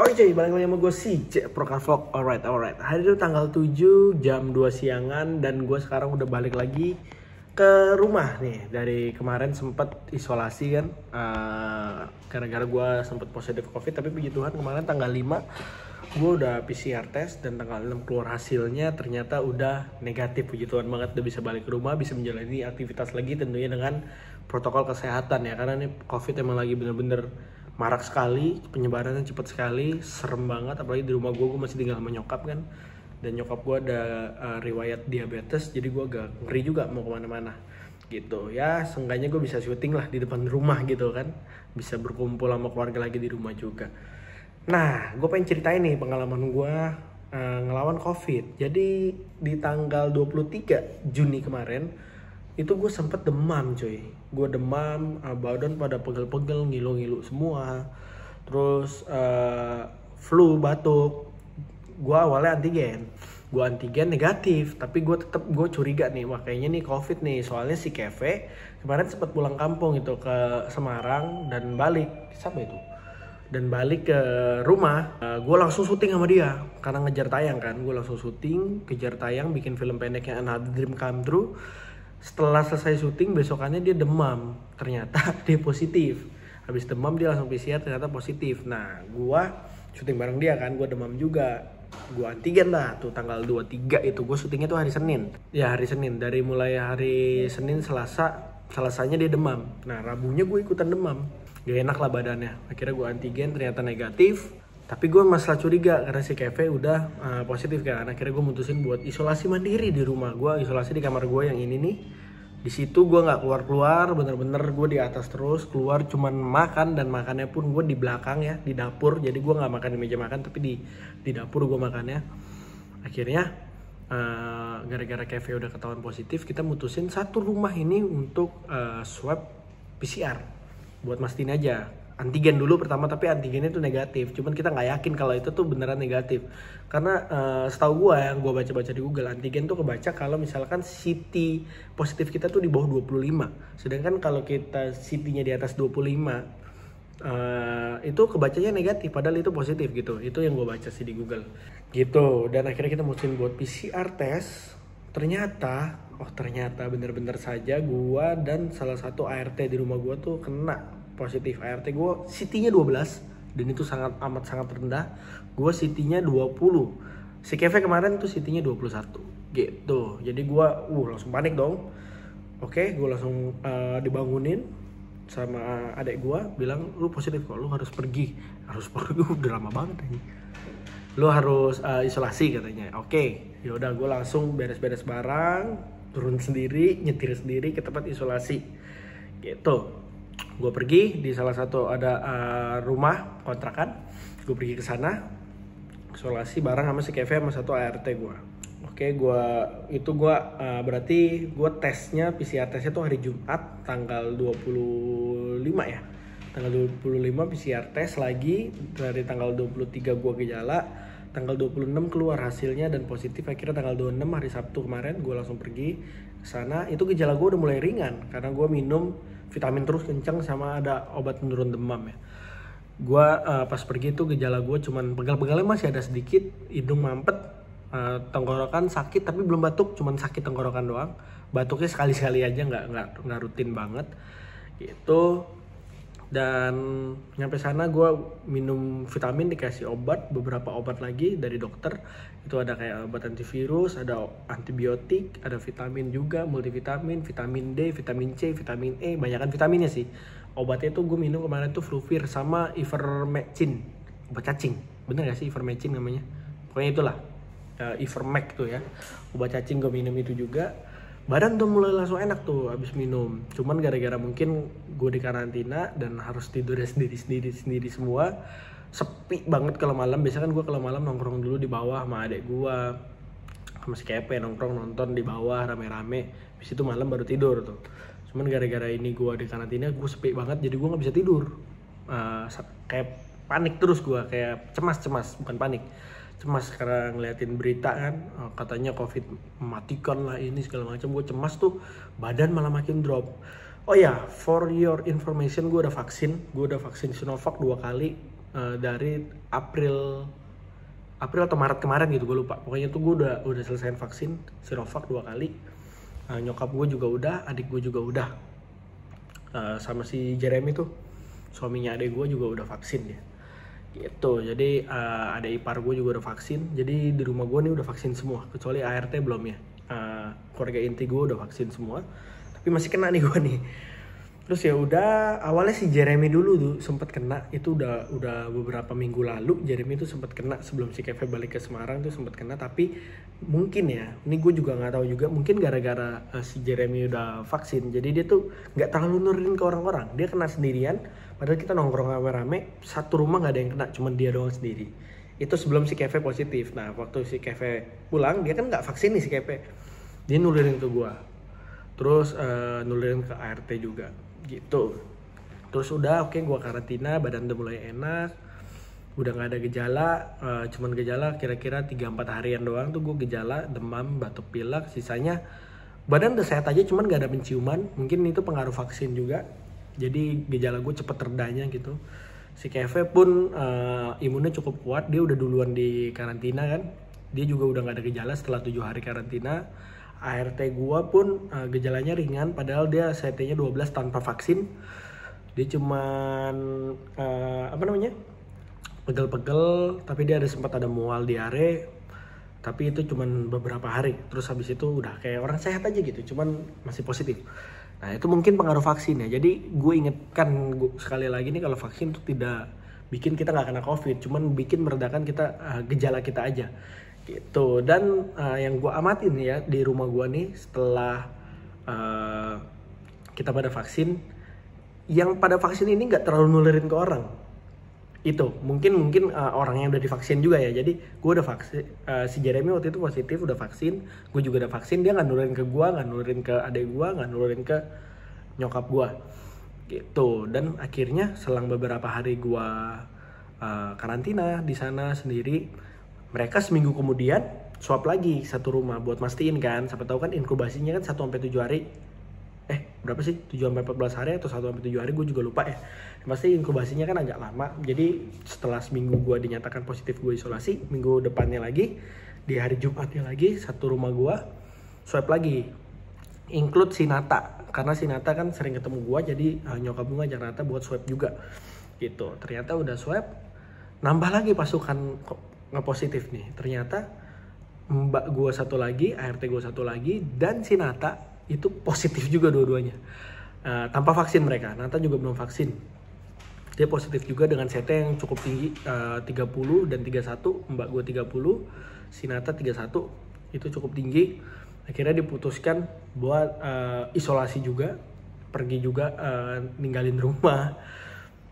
Oke cuy, balik lagi sama gue si Prokan Vlog. Alright. Hari itu tanggal 7 jam 2 siangan dan gue sekarang udah balik lagi ke rumah nih. Dari kemarin sempet isolasi kan, gara-gara gue sempet positif COVID. Tapi puji Tuhan kemarin tanggal 5 gue udah PCR test dan tanggal 6 keluar hasilnya, ternyata udah negatif. Puji Tuhan banget, udah bisa balik ke rumah, bisa menjalani aktivitas lagi tentunya dengan protokol kesehatan ya. Karena ini COVID emang lagi bener-bener marak sekali, penyebarannya cepat sekali, serem banget. Apalagi di rumah gue masih tinggal sama nyokap kan, dan nyokap gue ada riwayat diabetes, jadi gue agak ngeri juga mau kemana-mana gitu ya. Seenggaknya gue bisa syuting lah di depan rumah gitu kan, bisa berkumpul sama keluarga lagi di rumah juga. Nah, gue pengen ceritain nih pengalaman gue ngelawan COVID. Jadi di tanggal 23 Juni kemarin itu gue sempet demam cuy. Gue demam, badan pada pegel-pegel, ngilu-ngilu semua. Terus flu, batuk. Gue awalnya antigen. Gue antigen negatif, tapi gue curiga nih, wah kayaknya nih COVID nih. Soalnya si Keve kemarin sempat pulang kampung itu ke Semarang dan balik. Siapa itu? Dan balik ke rumah, gue langsung syuting sama dia karena ngejar tayang kan. Gue langsung syuting, kejar tayang, bikin film pendeknya Another Dream Come True. Setelah selesai syuting, besokannya dia demam, ternyata dia positif. Habis demam dia langsung PCR, ternyata positif. Nah, gue syuting bareng dia kan, gue demam juga. Gue antigen lah tuh tanggal 23 itu. Gue syutingnya tuh hari Senin. Ya hari Senin, dari mulai hari Senin, Selasanya dia demam. Nah Rabunya gue ikutan demam, gak enak lah badannya. Akhirnya gue antigen, ternyata negatif. Tapi gue masalah curiga karena si Keve udah positif kan. Akhirnya gue mutusin buat isolasi mandiri di rumah. Gue isolasi di kamar gue yang ini nih. Di situ gue nggak keluar, bener-bener gue di atas terus. Keluar cuman makan, dan makannya pun gue di belakang ya, di dapur. Jadi gue nggak makan di meja makan, tapi di dapur gue makannya. Akhirnya gara-gara Keve udah ketahuan positif, kita mutusin satu rumah ini untuk swab PCR buat mastiin aja. Antigen dulu pertama, tapi antigennya itu negatif. Cuman kita nggak yakin kalau itu tuh beneran negatif. Karena setahu gue yang gue baca-baca di Google, antigen tuh kebaca kalau misalkan CT positif kita tuh di bawah 25. Sedangkan kalau kita CT-nya di atas 25, itu kebacanya negatif, padahal itu positif gitu. Itu yang gue baca sih di Google gitu. Dan akhirnya kita mutusin buat PCR test. Ternyata bener-bener saja gue dan salah satu ART di rumah gue tuh kena positif. ART gue CT-nya 12 dan itu sangat rendah. Gue CT-nya 20. Si Keve kemarin tuh CT-nya 21 gitu. Jadi gue langsung panik dong. Oke, gue langsung dibangunin sama adek gue, bilang lu positif kok, lu harus pergi. Udah lama banget ini. Lu harus isolasi katanya. Oke, yaudah gue langsung beres-beres barang, turun sendiri, nyetir sendiri ke tempat isolasi gitu. Gue pergi di salah satu ada rumah kontrakan. Gue pergi ke sana isolasi bareng sama si Keve sama satu ART gue. Oke, berarti gue tesnya, PCR tesnya tuh hari Jumat tanggal 25 ya. Tanggal 25 PCR tes lagi. Dari tanggal 23 gue gejala, tanggal 26 keluar hasilnya dan positif. Akhirnya tanggal 26 hari Sabtu kemarin gue langsung pergi ke sana. Itu gejala gue udah mulai ringan karena gue minum vitamin terus kencang sama ada obat penurun demam ya. Gue pas pergi tuh gejala gue cuman pegal-pegalnya masih ada sedikit, hidung mampet, tenggorokan sakit tapi belum batuk, cuman sakit tenggorokan doang. Batuknya sekali-sekali aja, nggak rutin banget gitu. Dan nyampe sana gue minum vitamin, dikasih obat, beberapa obat lagi dari dokter. Itu ada kayak obat antivirus, ada antibiotik, ada vitamin juga, multivitamin, vitamin D, vitamin C, vitamin E, banyakan vitaminnya sih. Obatnya tuh gue minum kemarin tuh Fluvir sama Ivermectin, obat cacing. Bener gak sih Ivermectin namanya? Pokoknya itulah, Ivermec tuh ya. Obat cacing gue minum itu juga. Badan tuh mulai langsung enak tuh abis minum. Cuman gara-gara mungkin gue di karantina dan harus tidurnya sendiri semua, sepi banget kalau malam. Biasanya kan gue kalau malam nongkrong dulu di bawah sama adek gue, sama si Kepe, nongkrong nonton di bawah rame-rame. Habis itu malam baru tidur tuh. Cuman gara-gara ini gue di karantina, gue sepi banget, jadi gue nggak bisa tidur. Kayak panik terus gue, kayak cemas, bukan panik. Cemas karena ngeliatin berita kan, katanya COVID mematikan lah ini segala macam. Gue cemas tuh, badan malah makin drop. Oh ya, for your information, gue udah vaksin Sinovac 2 kali. dari April atau Maret kemarin gitu, gue lupa. Pokoknya tuh gue udah selesai vaksin Sinovac 2 kali. Nyokap gue juga udah, adik gue juga udah. Sama si Jeremy tuh, suaminya adik gue juga udah vaksin ya. Gitu. Jadi ada ipar gue juga udah vaksin. Jadi di rumah gue nih udah vaksin semua, kecuali ART belum ya. Keluarga inti gue udah vaksin semua, tapi masih kena nih gue nih. Terus ya udah, awalnya si Jeremy dulu tuh sempet kena. Itu udah beberapa minggu lalu Jeremy tuh sempet kena sebelum si Keve balik ke Semarang tuh sempet kena. Tapi mungkin ya, ini gue juga nggak tahu juga, mungkin gara-gara si Jeremy udah vaksin, jadi dia tuh nggak terlalu nurunin ke orang-orang. Dia kena sendirian, padahal kita nongkrong rame-rame, satu rumah nggak ada yang kena, cuma dia doang sendiri. Itu sebelum si Keve positif. Nah waktu si Keve pulang, dia kan nggak vaksin nih si Keve, dia nurunin ke gue, terus nurunin ke ART juga gitu. Terus udah oke, gue karantina, badan udah mulai enak, udah nggak ada gejala, cuman gejala kira-kira 3-4 harian doang tuh gue gejala, demam, batuk pilek, sisanya badan udah sehat aja, cuman nggak ada penciuman. Mungkin itu pengaruh vaksin juga, jadi gejala gue cepet redanya gitu. Si Keve pun imunnya cukup kuat, dia udah duluan di karantina kan, dia juga udah nggak ada gejala setelah 7 hari karantina. ART gua pun gejalanya ringan, padahal dia CT-nya 12 tanpa vaksin. Dia cuman pegel-pegel, tapi dia sempat ada mual, diare, tapi itu cuman beberapa hari. Terus habis itu udah kayak orang sehat aja gitu, cuman masih positif. Nah itu mungkin pengaruh vaksin ya. Jadi gue ingetkan sekali lagi nih, kalau vaksin tuh tidak bikin kita nggak kena COVID, cuman bikin meredakan kita gejala kita aja gitu. Dan yang gue amatin ya di rumah gue nih, setelah kita pada vaksin, yang pada vaksin ini nggak terlalu nulerin ke orang. Itu mungkin orang yang udah divaksin juga ya. Jadi gue udah vaksin, si Jeremy waktu itu positif, udah vaksin, gue juga udah vaksin. Dia nggak nulerin ke gue, nggak nulerin ke adik gue, nggak nulerin ke nyokap gue gitu. Dan akhirnya selang beberapa hari gue karantina di sana sendiri, mereka seminggu kemudian swab lagi satu rumah buat mastiin kan, siapa tahu kan inkubasinya kan 1-7 hari. Berapa sih? 7-14 hari atau 1-7 hari, gue juga lupa ya. Pasti inkubasinya kan agak lama. Jadi setelah seminggu gue dinyatakan positif, gue isolasi. Minggu depannya lagi, di hari Jumatnya lagi, satu rumah gue swab lagi. Include si Nata, karena si Nata kan sering ketemu gue, jadi nyokap gue ngajak Nata buat swab juga gitu. Ternyata udah swab, nambah lagi pasukan nggak positif nih. Ternyata mbak gue satu lagi, ART gue satu lagi, dan si Nata itu positif juga dua-duanya. Tanpa vaksin mereka. Nata juga belum vaksin. Dia positif juga dengan CT yang cukup tinggi, 30 dan 31. Mbak gue 30, si Nata 31. Itu cukup tinggi. Akhirnya diputuskan buat isolasi juga. Pergi juga, ninggalin rumah.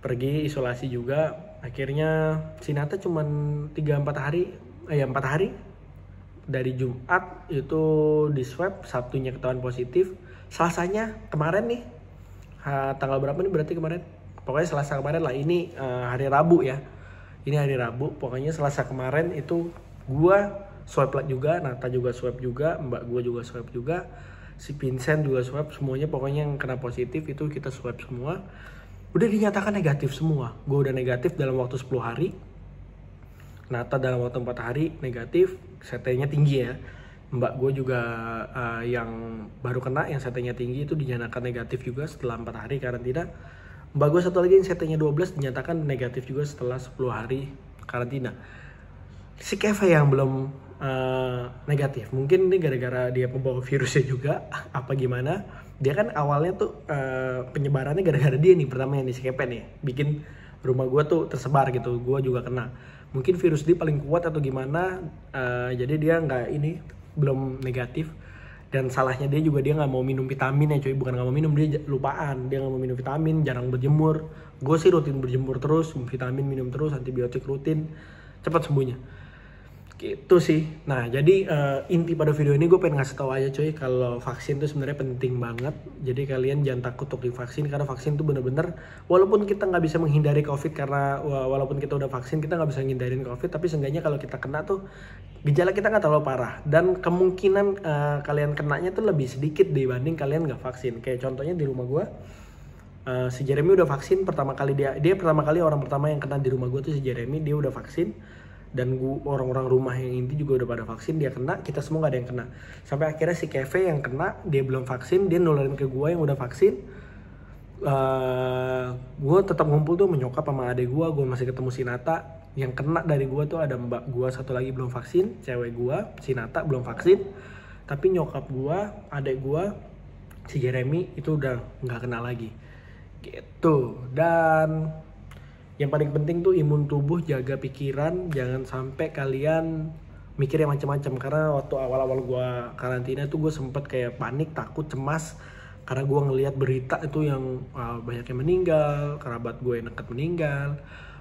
Pergi isolasi juga. Akhirnya si Nata cuman 4 hari dari Jumat itu di swab, Sabtunya ketahuan positif, Selasanya kemarin nih, tanggal berapa nih berarti kemarin? Pokoknya Selasa kemarin lah, ini hari Rabu ya. Ini hari Rabu, pokoknya Selasa kemarin itu gua swab juga, Nata juga swab juga, mbak gua juga swab juga, si Vincent juga swab, semuanya pokoknya yang kena positif itu kita swab semua. Udah dinyatakan negatif semua. Gue udah negatif dalam waktu 10 hari. Nata dalam waktu 4 hari negatif. CT-nya tinggi ya. Mbak gue juga yang baru kena, yang CT-nya tinggi itu dinyatakan negatif juga setelah 4 hari karantina. Mbak gue satu lagi yang CT-nya 12 dinyatakan negatif juga setelah 10 hari karantina. Si Keve yang belum negatif. Mungkin ini gara-gara dia pembawa virusnya juga, apa gimana. Dia kan awalnya tuh penyebarannya gara-gara dia nih, pertama yang si Keve nih bikin rumah gue tuh tersebar gitu, gue juga kena. Mungkin virus dia paling kuat atau gimana, jadi dia belum negatif. Dan salahnya dia juga, dia nggak mau minum vitamin ya cuy, bukan nggak mau minum, dia lupaan, dia nggak mau minum vitamin, jarang berjemur. Gue sih rutin berjemur terus, vitamin minum terus, antibiotik rutin, cepat sembuhnya. Gitu sih. Nah jadi inti pada video ini gue pengen ngasih tahu aja cuy, kalau vaksin tuh sebenarnya penting banget. Jadi kalian jangan takut untuk divaksin, karena vaksin tuh bener-bener, walaupun kita nggak bisa menghindari COVID, karena walaupun kita udah vaksin kita nggak bisa menghindarin COVID, tapi seenggaknya kalau kita kena tuh gejala kita nggak terlalu parah, dan kemungkinan kalian kenanya tuh lebih sedikit dibanding kalian nggak vaksin. Kayak contohnya di rumah gue Si Jeremy udah vaksin pertama kali, dia pertama kali orang pertama yang kena di rumah gue tuh si Jeremy, dia udah vaksin. Dan orang-orang rumah yang inti juga udah pada vaksin, dia kena, kita semua gak ada yang kena. Sampai akhirnya si Keve yang kena, dia belum vaksin, dia nularin ke gue yang udah vaksin. Gue tetap ngumpul tuh menyokap sama adek gue masih ketemu si Nata. Yang kena dari gue tuh ada mbak gue satu lagi belum vaksin, cewek gue, si Nata belum vaksin. Tapi nyokap gue, adek gue, si Jeremy itu udah gak kena lagi gitu. Dan yang paling penting tuh imun tubuh, jaga pikiran, jangan sampai kalian mikir yang macam-macam. Karena waktu awal-awal gue karantina tuh gue sempet kayak panik, takut, cemas. Karena gue ngelihat berita itu yang banyak yang meninggal, kerabat gue yang dekat meninggal.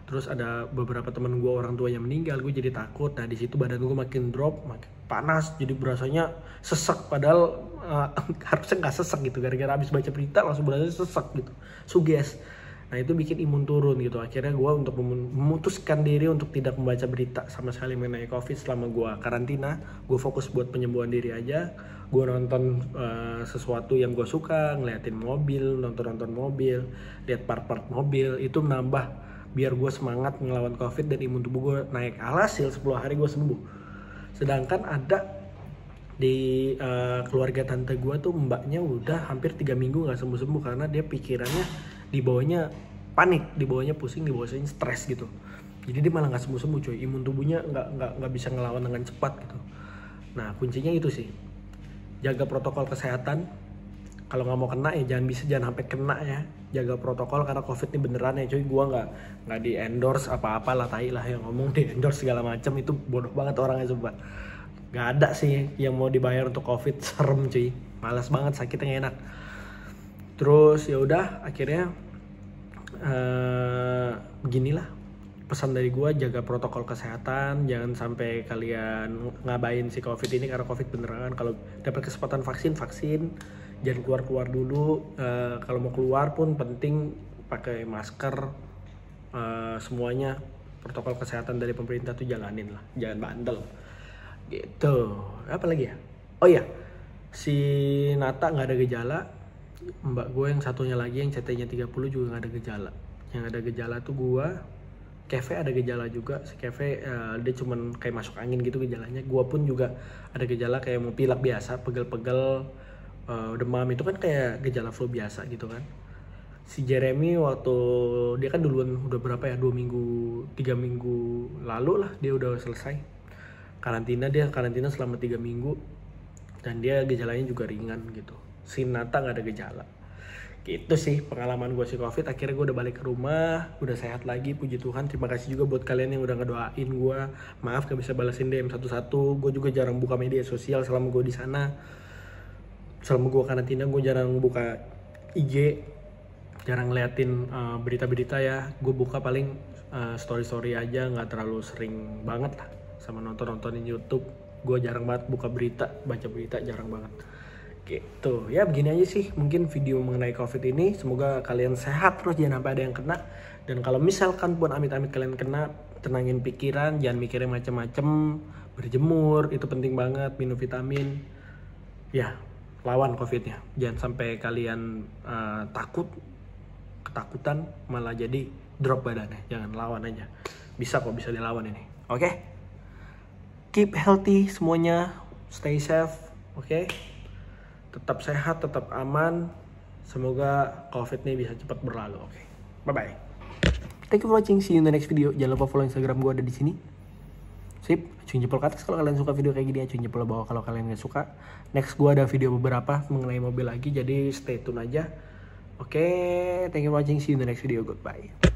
Terus ada beberapa teman gue orang tuanya meninggal, gue jadi takut. Nah di situ badan gue makin drop, makin panas, jadi berasanya sesek. Padahal harusnya nggak sesek gitu, gara-gara habis baca berita langsung berasanya sesek gitu, suges. Nah itu bikin imun turun gitu. Akhirnya gue untuk memutuskan diri untuk tidak membaca berita sama sekali mengenai COVID selama gue karantina. Gue fokus buat penyembuhan diri aja. Gue nonton sesuatu yang gue suka, ngeliatin mobil, nonton mobil, lihat part-part mobil. Itu menambah biar gue semangat ngelawan COVID dan imun tubuh gue naik. Alhasil 10 hari gue sembuh. Sedangkan ada di keluarga tante gue tuh mbaknya udah hampir 3 minggu gak sembuh-sembuh. Karena dia pikirannya dibawanya panik, dibawanya pusing, dibawanya stres gitu. Jadi dia malah nggak sembuh coy, imun tubuhnya nggak bisa ngelawan dengan cepat gitu. Nah kuncinya itu sih, jaga protokol kesehatan. Kalau nggak mau kena ya jangan sampai kena ya. Jaga protokol karena COVID ini beneran ya coy. Gua nggak di endorse apa-apa lah, tai lah yang ngomong di endorse segala macam, itu bodoh banget orangnya coba. Nggak ada sih yang mau dibayar untuk COVID, serem cuy, malas banget, sakitnya nggak enak. Terus ya udah akhirnya beginilah pesan dari gue, jaga protokol kesehatan, jangan sampai kalian ngabain si COVID ini karena COVID beneran. Kalau dapat kesempatan vaksin, jangan keluar dulu. Kalau mau keluar pun penting pakai masker, semuanya protokol kesehatan dari pemerintah tuh jalanin lah, jangan bandel gitu. Apa lagi ya? Oh iya, si Nata nggak ada gejala. Mbak gue yang satunya lagi yang CT-nya 30 juga gak ada gejala. Yang ada gejala tuh gue, Keve ada gejala juga. Si Keve dia cuman kayak masuk angin gitu gejalanya. Gue pun juga ada gejala kayak mau pilek biasa, pegel-pegel, demam. Itu kan kayak gejala flu biasa gitu kan. Si Jeremy waktu dia kan duluan udah berapa ya, 2 minggu 3 minggu lalu lah dia udah selesai karantina. Dia karantina selama 3 minggu dan dia gejalanya juga ringan gitu. Si Nata gak ada gejala gitu sih pengalaman gue si COVID. Akhirnya gue udah balik ke rumah, udah sehat lagi, puji Tuhan. Terima kasih juga buat kalian yang udah ngedoain gue. Maaf gak bisa balasin DM satu-satu. Gue juga jarang buka media sosial selama gue di sana. Selama gue karantina gue jarang buka IG, jarang ngeliatin berita-berita ya. Gue buka paling story-story aja, nggak terlalu sering banget lah sama nontonin YouTube. Gue jarang banget buka berita, baca berita jarang banget. Gitu ya, begini aja sih mungkin video mengenai COVID ini. Semoga kalian sehat terus, jangan sampai ada yang kena. Dan kalau misalkan pun amit-amit kalian kena, tenangin pikiran, jangan mikirin macem-macem. Berjemur itu penting banget, minum vitamin ya, lawan COVID-nya. Jangan sampai kalian ketakutan malah jadi drop badannya. Jangan, lawan aja, bisa kok, bisa dilawan ini. Oke? Keep healthy semuanya, stay safe. Oke? Tetap sehat, tetap aman. Semoga COVID ini bisa cepat berlalu. Oke. Bye-bye. Thank you for watching. See you in the next video. Jangan lupa follow Instagram gue, ada di sini. Sip. Acung jempol ke atas kalau kalian suka video kayak gini. Acung jempol bawah kalau kalian gak suka. Next gue ada video beberapa mengenai mobil lagi. Jadi stay tune aja. Oke. Thank you for watching. See you in the next video. Goodbye.